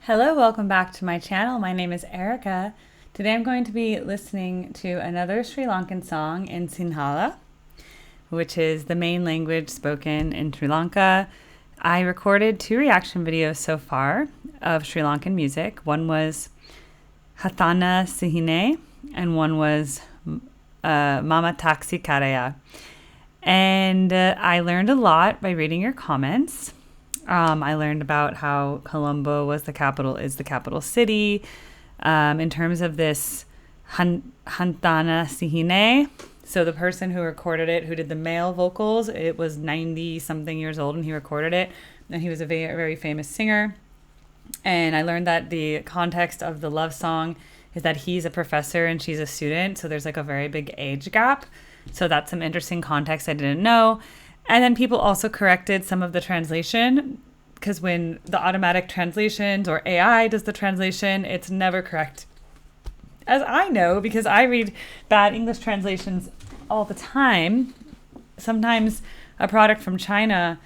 Hello, welcome back to my channel. My name is Erica. Today I'm going to be listening to another Sri Lankan song in Sinhala, which is the main language spoken in Sri Lanka. I recorded 2 reaction videos so far of Sri Lankan music. One was Nathanasinghe and one was Mama Taxi Karaya. And I learned a lot by reading your comments. I learned about how Colombo is the capital city. In terms of this Nathanasinghe, so the person who recorded it, who did the male vocals, it was 90-something years old and he recorded it. And he was a very, very famous singer. And I learned that the context of the love song is that he's a professor and she's a student. So there's like a very big age gap. So that's some interesting context I didn't know. And then people also corrected some of the translation, because when the automatic translations or AI does the translation, it's never correct. As I know, because I read bad English translations all the time. Sometimes a product from China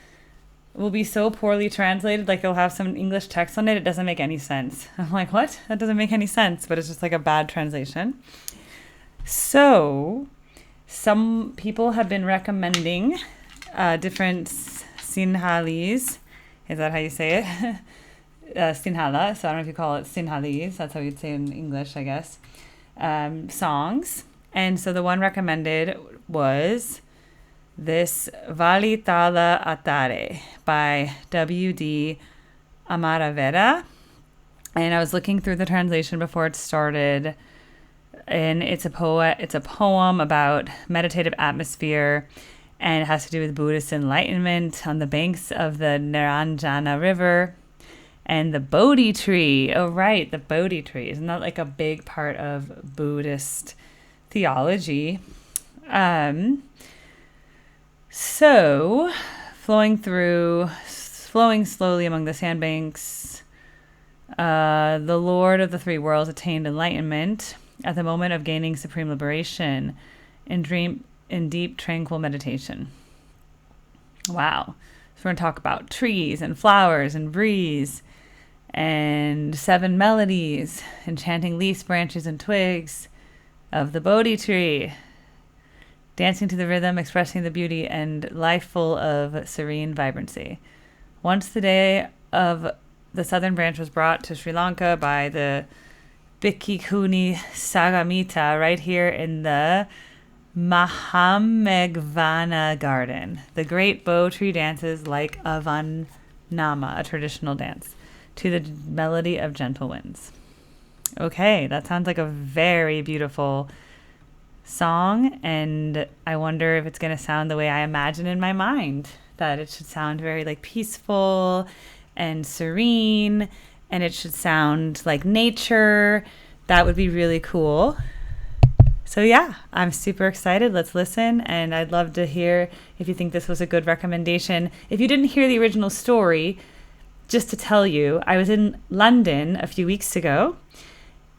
will be so poorly translated, like they'll have some English text on it, it doesn't make any sense. I'm like, what? That doesn't make any sense, but it's just like a bad translation. So some people have been recommending different Sinhalese. Is that how you say it? Sinhala. So I don't know if you call it Sinhalese. That's how you'd say it in English, I guess. Songs. And so the one recommended was this Vali Thala Athare by W. Amaradeva. And I was looking through the translation before it started. And it's a poem about meditative atmosphere. And it has to do with Buddhist enlightenment on the banks of the Neranjana River. And the Bodhi tree. Oh, right, the Bodhi tree. Isn't that like a big part of Buddhist theology? So, flowing slowly among the sandbanks, the Lord of the three worlds attained enlightenment at the moment of gaining supreme liberation in deep, tranquil meditation. Wow. So we're going to talk about trees and flowers and breeze and 7 melodies, enchanting leaves, branches, and twigs of the Bodhi tree, dancing to the rhythm, expressing the beauty and life full of serene vibrancy. Once the day of the southern branch was brought to Sri Lanka by the Bhikkhuni Sagamita right here in the Mahamegvana garden. The great bow tree dances like a Vanama, a traditional dance, to the melody of gentle winds. Okay, that sounds like a very beautiful song, and I wonder if it's going to sound the way I imagine in my mind, that it should sound very like peaceful and serene, and it should sound like nature. That would be really cool. So yeah, I'm super excited. Let's listen, and I'd love to hear if you think this was a good recommendation. If you didn't hear the original story, just to tell you, I was in London a few weeks ago,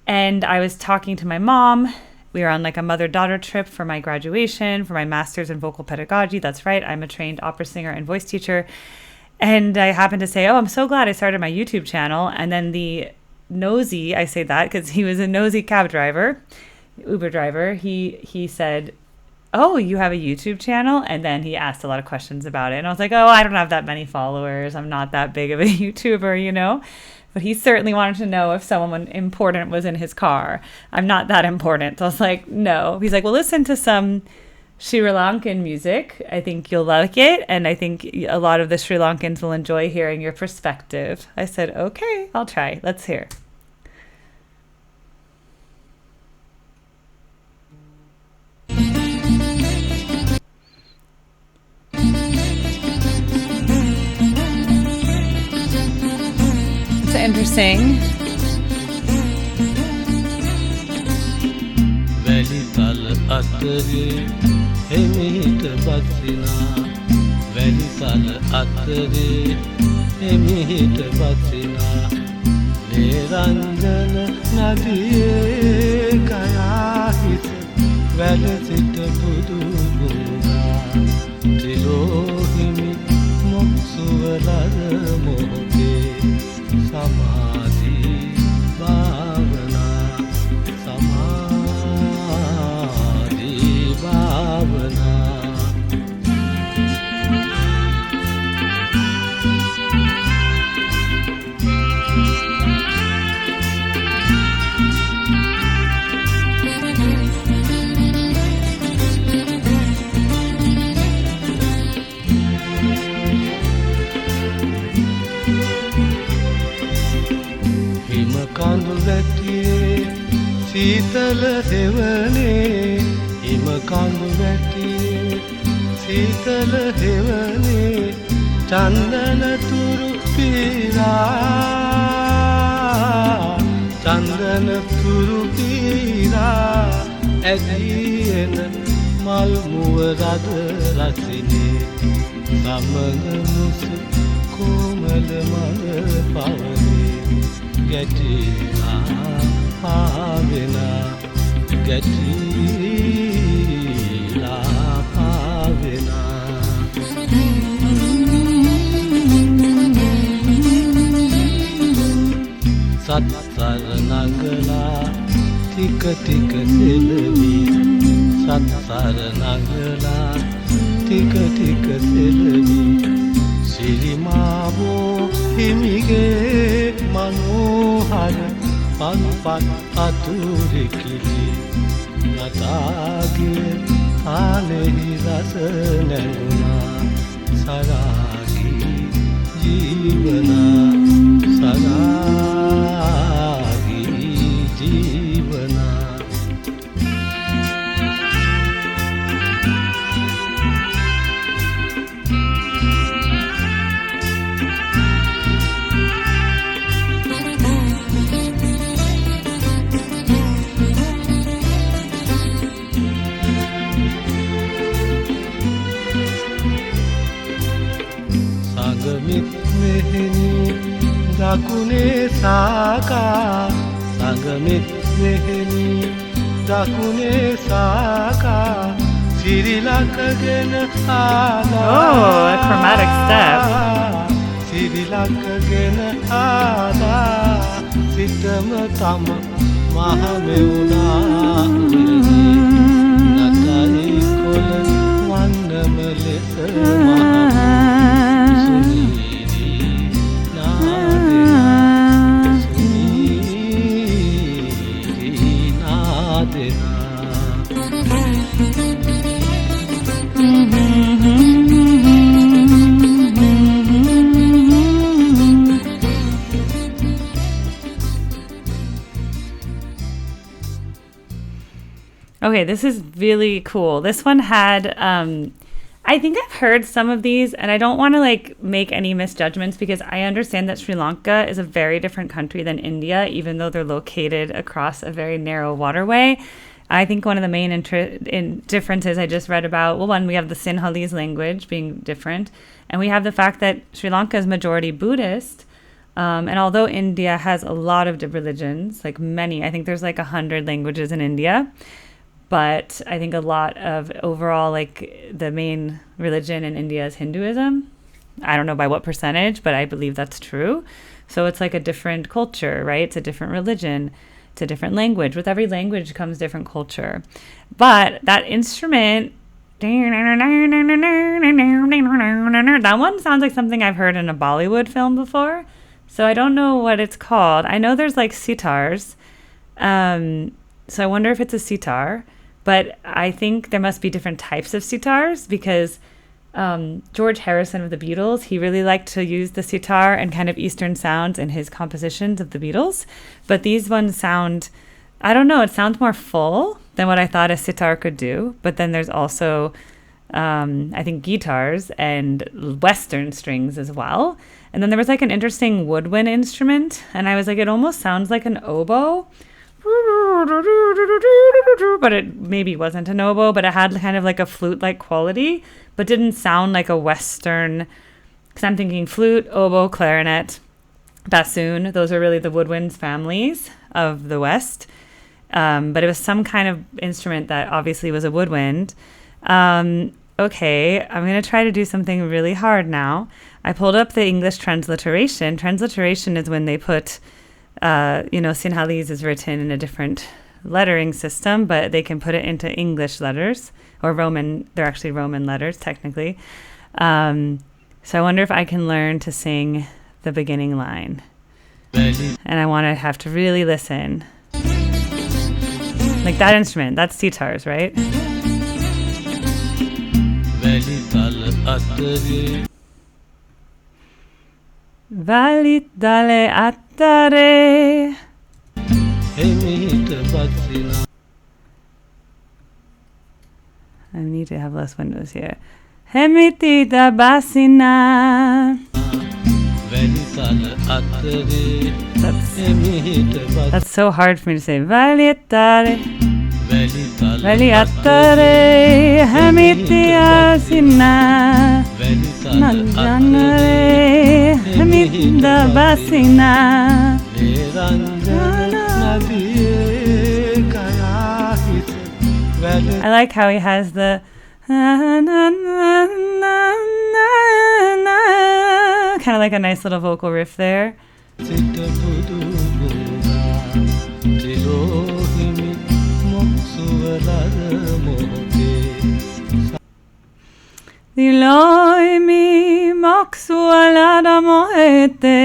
and I was talking to my mom. We were on like a mother-daughter trip for my graduation, for my master's in vocal pedagogy. That's right, I'm a trained opera singer and voice teacher. And I happened to say, oh, I'm so glad I started my YouTube channel. And then the nosy, I say that because he was a nosy cab driver, Uber driver, he said, oh, you have a YouTube channel? And then he asked a lot of questions about it. And I was like, oh, I don't have that many followers. I'm not that big of a YouTuber, you know? But he certainly wanted to know if someone important was in his car. I'm not that important. So I was like, no. He's like, well, listen to some Sri Lankan music. I think you'll like it. And I think a lot of the Sri Lankans will enjoy hearing your perspective. I said, okay, I'll try. Let's hear. Interesting. Vali Thala Athare emihita batsina Vali Thala Athare emihita batsina Neranjana Nadiye kaya hit Valasita budu bunga Tirohimi moksuvalar moke Samadhi කඳු වැටියේ සීතල හෙවනේ හිම කඳු වැටියේ සීතල හෙවනේ චන්දන තුරු පීරා චන්දන තුරු පීරා ඇදීන මල් මුව රද රසිනේ සමග මුසු කොමල මල පවනේ ගැටිලා පාවෙනා ගැටිලා පාවෙනා සත්තර නගලා ටික ටික සෙලවි සත්තර නගලා ටික ටික සෙලවි සිරිමාවෝ හිමිගේ මනෝහර පන්පත් අතුරෙකිලි නතාගේ කාලෙහි රස නැගුණා සරාගී ජීවනා සරාගී ජීවනා සංගමිත් මෙහෙණි දකුණේ සාකා සංගමිත් මෙහෙණි දකුණේ සාකා ශ්‍රී ලංකගෙන ආලා Oh, a chromatic step. ශ්‍රී ලංකගෙන ආලා සිතම තම මහමෙවුනා නතයි කොළ වන්නම ලෙස Okay, this is really cool. This one had, I think I've heard some of these, and I don't want to like make any misjudgments because I understand that Sri Lanka is a very different country than India, even though they're located across a very narrow waterway. I think one of the main differences I just read about, well, one, we have the Sinhalese language being different, and we have the fact that Sri Lanka is majority Buddhist. And although India has a lot of religions, like many, I think there's like 100 languages in India, but I think a lot of overall, like the main religion in India is Hinduism. I don't know by what percentage, but I believe that's true. So it's like a different culture, right? It's a different religion. It's a different language. With every language comes different culture. But that instrument, that one sounds like something I've heard in a Bollywood film before. So I don't know what it's called. I know there's like sitars. So I wonder if it's a sitar. But I think there must be different types of sitars because George Harrison of the Beatles, he really liked to use the sitar and kind of Eastern sounds in his compositions of the Beatles. But these ones sound, I don't know, it sounds more full than what I thought a sitar could do. But then there's also, I think, guitars and Western strings as well. And then there was like an interesting woodwind instrument. And I was like, it almost sounds like an oboe. But it maybe wasn't an oboe, but it had kind of like a flute-like quality, but didn't sound like a Western, because I'm thinking flute, oboe, clarinet, bassoon. Those are really the woodwinds families of the West. But it was some kind of instrument that obviously was a woodwind. Okay, I'm going to try to do something really hard now. I pulled up the English transliteration. Transliteration is when they put, Sinhalese is written in a different lettering system, but they can put it into English letters, or Roman. They're actually Roman letters, technically. So I wonder if I can learn to sing the beginning line. And I want to have to really listen. Like that instrument, that's sitars, right? Vali Thala Athare Vali Thala Athare එමිහිට බස්සිනා I need to have less windows here. Hemitita basina. Vali Thala Athare That's so hard for me to say. Vali Thala Vali Athare Hemitita basina. Vali Thala Nanjanare Hemitita basina. Neranjana River I like how he has the kind of like a nice little vocal riff there. Diloi mi moksu alada mohete.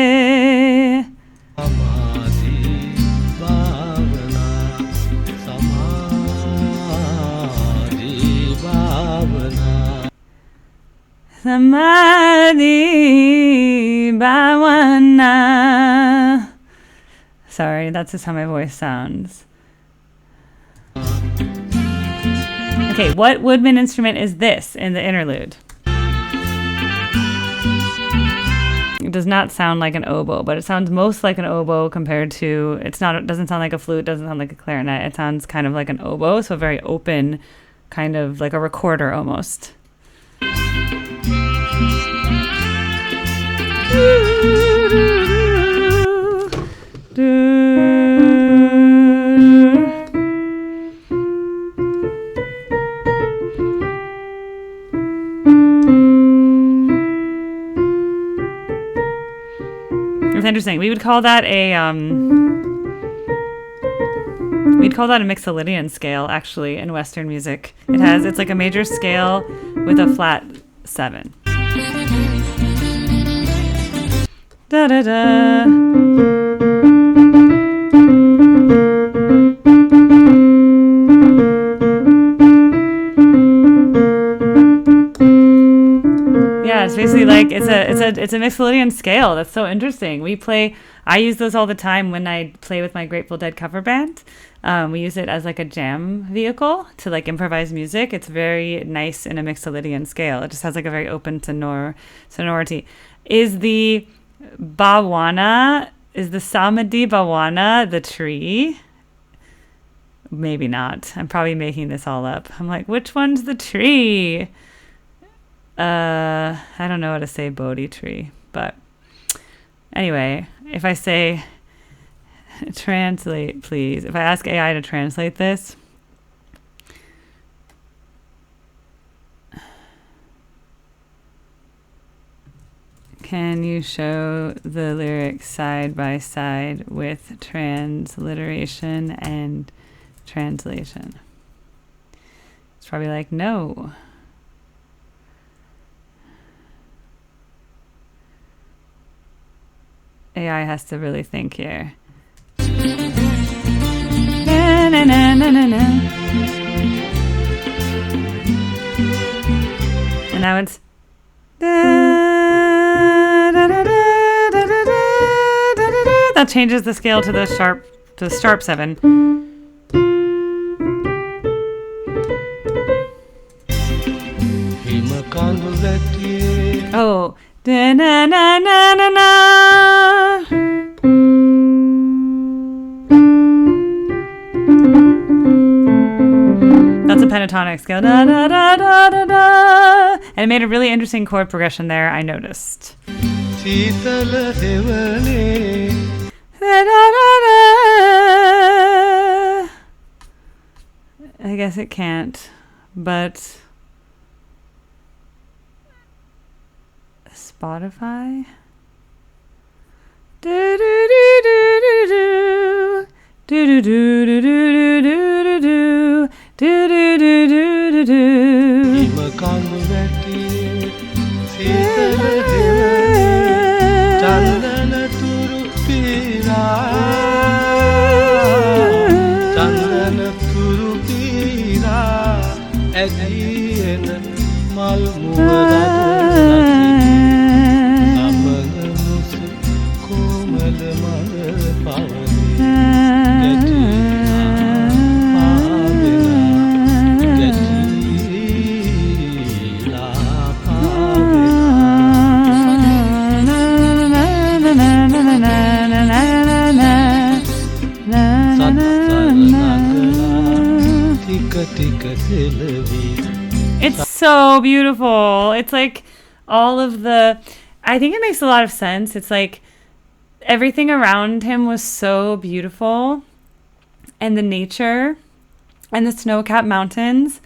Samadhi Bhavana. Sorry, that's just how my voice sounds. Okay, what woodwind instrument is this in the interlude? It does not sound like an oboe, but it sounds most like an oboe compared to, it doesn't sound like a flute, doesn't sound like a clarinet. It sounds kind of like an oboe, so very open, kind of like a recorder almost. It's interesting. We would call that a Mixolydian scale actually in Western music. It's like a major scale with a flat 7. Da da da. Yeah, it's basically like it's a Mixolydian scale. That's so interesting. I use those all the time when I play with my Grateful Dead cover band. We use it as like a jam vehicle to like improvise music. It's very nice in a Mixolydian scale. It just has like a very open sonority. Is the Samadhi Bhawana the tree? Maybe not. I'm probably making this all up. I'm like, which one's the tree? I don't know how to say Bodhi tree, but anyway, if I say translate, please. If I ask AI to translate this, can you show the lyrics side by side with transliteration and translation? It's probably like, no. AI has to really think here. Na, na, na, na, na, na. And now it's that changes the scale to the sharp 7. Oh, da na na na na na. That's a pentatonic scale. Da, da, da, da, da, da. And it made a really interesting chord progression there, I noticed. Sinhala I guess it can't, but Spotify? Do do do do do do do do do do do do do do do do do do. ටික සෙලවි. It's so beautiful. It's like all of I think it makes a lot of sense. It's like everything around him was so beautiful, and the nature and the snow-capped mountains,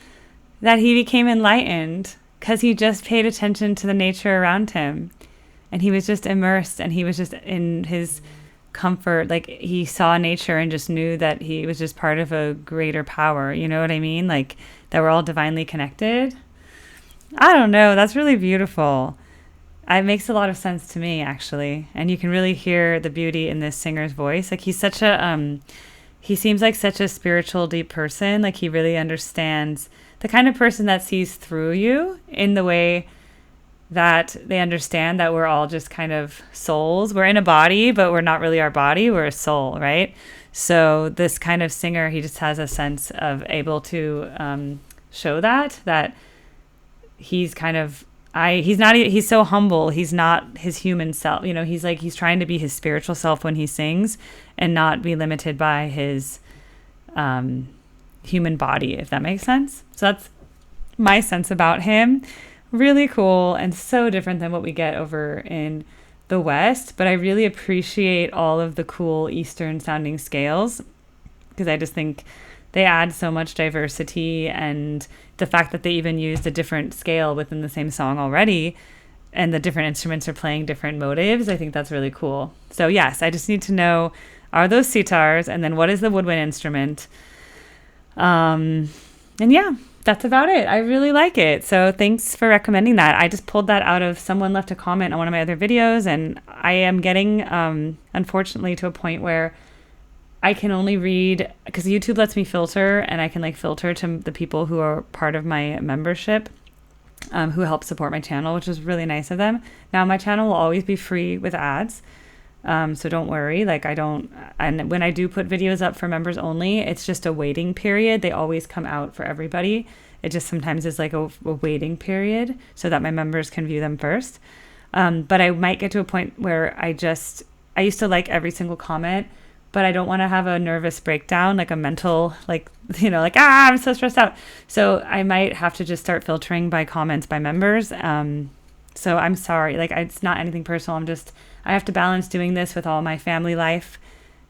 that he became enlightened because he just paid attention to the nature around him, and he was just immersed, and he was just in his comfort. Like, he saw nature and just knew that he was just part of a greater power. You know what I mean? Like, that we're all divinely connected. I don't know. That's really beautiful. It makes a lot of sense to me, actually. And you can really hear the beauty in this singer's voice. Like, he's such a, he seems like such a spiritual, deep person. Like, he really understands, the kind of person that sees through you in the way that they understand that we're all just kind of souls. We're in a body, but we're not really our body. We're a soul, right? So this kind of singer, he just has a sense of able to show that he's kind of, he's so humble. He's not his human self. You know, he's trying to be his spiritual self when he sings and not be limited by his human body, if that makes sense. So that's my sense about him. Really cool and so different than what we get over in the West. But I really appreciate all of the cool Eastern sounding scales, because I just think they add so much diversity, and the fact that they even used a different scale within the same song already, and the different instruments are playing different motives, I think that's really cool. So yes, I just need to know, are those sitars, and then what is the woodwind instrument? And yeah, that's about it. I really like it. So thanks for recommending that. I just pulled that out of, someone left a comment on one of my other videos, and I am getting, unfortunately, to a point where I can only read, because YouTube lets me filter, and I can like filter to the people who are part of my membership, who help support my channel, which is really nice of them. Now my channel will always be free with ads. So don't worry, like and when I do put videos up for members only, it's just a waiting period. They always come out for everybody. It just sometimes is like a waiting period so that my members can view them first. But I might get to a point where I used to like every single comment, but I don't want to have a nervous breakdown, like a mental, like, you know, like, I'm so stressed out. So I might have to just start filtering by comments by members. So I'm sorry, like, it's not anything personal. I have to balance doing this with all my family life,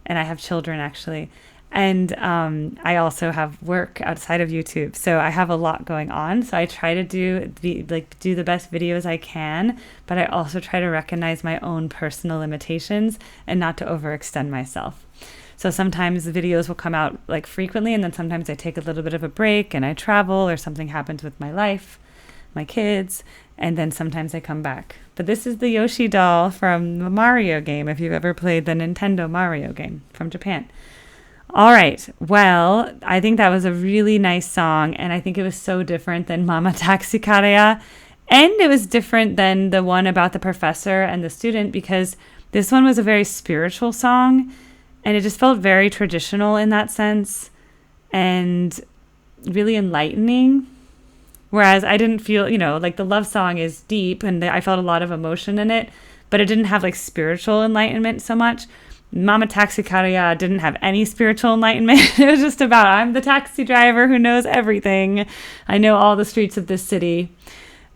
and I have children actually. And I also have work outside of YouTube. So I have a lot going on. So I try to do the best videos I can, but I also try to recognize my own personal limitations and not to overextend myself. So sometimes the videos will come out like frequently, and then sometimes I take a little bit of a break and I travel, or something happens with my life, my kids, and then sometimes I come back. But this is the Yoshi doll from the Mario game, if you've ever played the Nintendo Mario game from Japan. All right. Well, I think that was a really nice song, and I think it was so different than Mama Taxicarea, and it was different than the one about the professor and the student, because this one was a very spiritual song, and it just felt very traditional in that sense and really enlightening. Whereas I didn't feel, you know, like the love song is deep and I felt a lot of emotion in it, but it didn't have like spiritual enlightenment so much. Mama Taxicarea didn't have any spiritual enlightenment. It was just about, I'm the taxi driver who knows everything. I know all the streets of this city.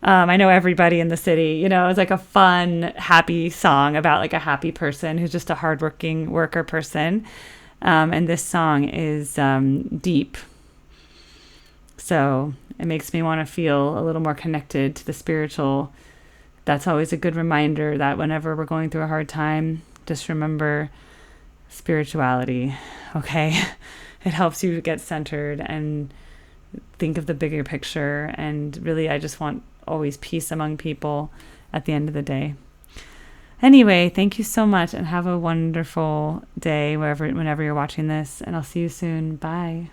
I know everybody in the city. You know, it was like a fun, happy song about like a happy person who's just a hardworking worker person. And this song is deep. So it makes me want to feel a little more connected to the spiritual. That's always a good reminder that whenever we're going through a hard time, just remember spirituality, okay? It helps you get centered and think of the bigger picture. And really, I just want always peace among people at the end of the day. Anyway, thank you so much, and have a wonderful day whenever you're watching this, and I'll see you soon. Bye.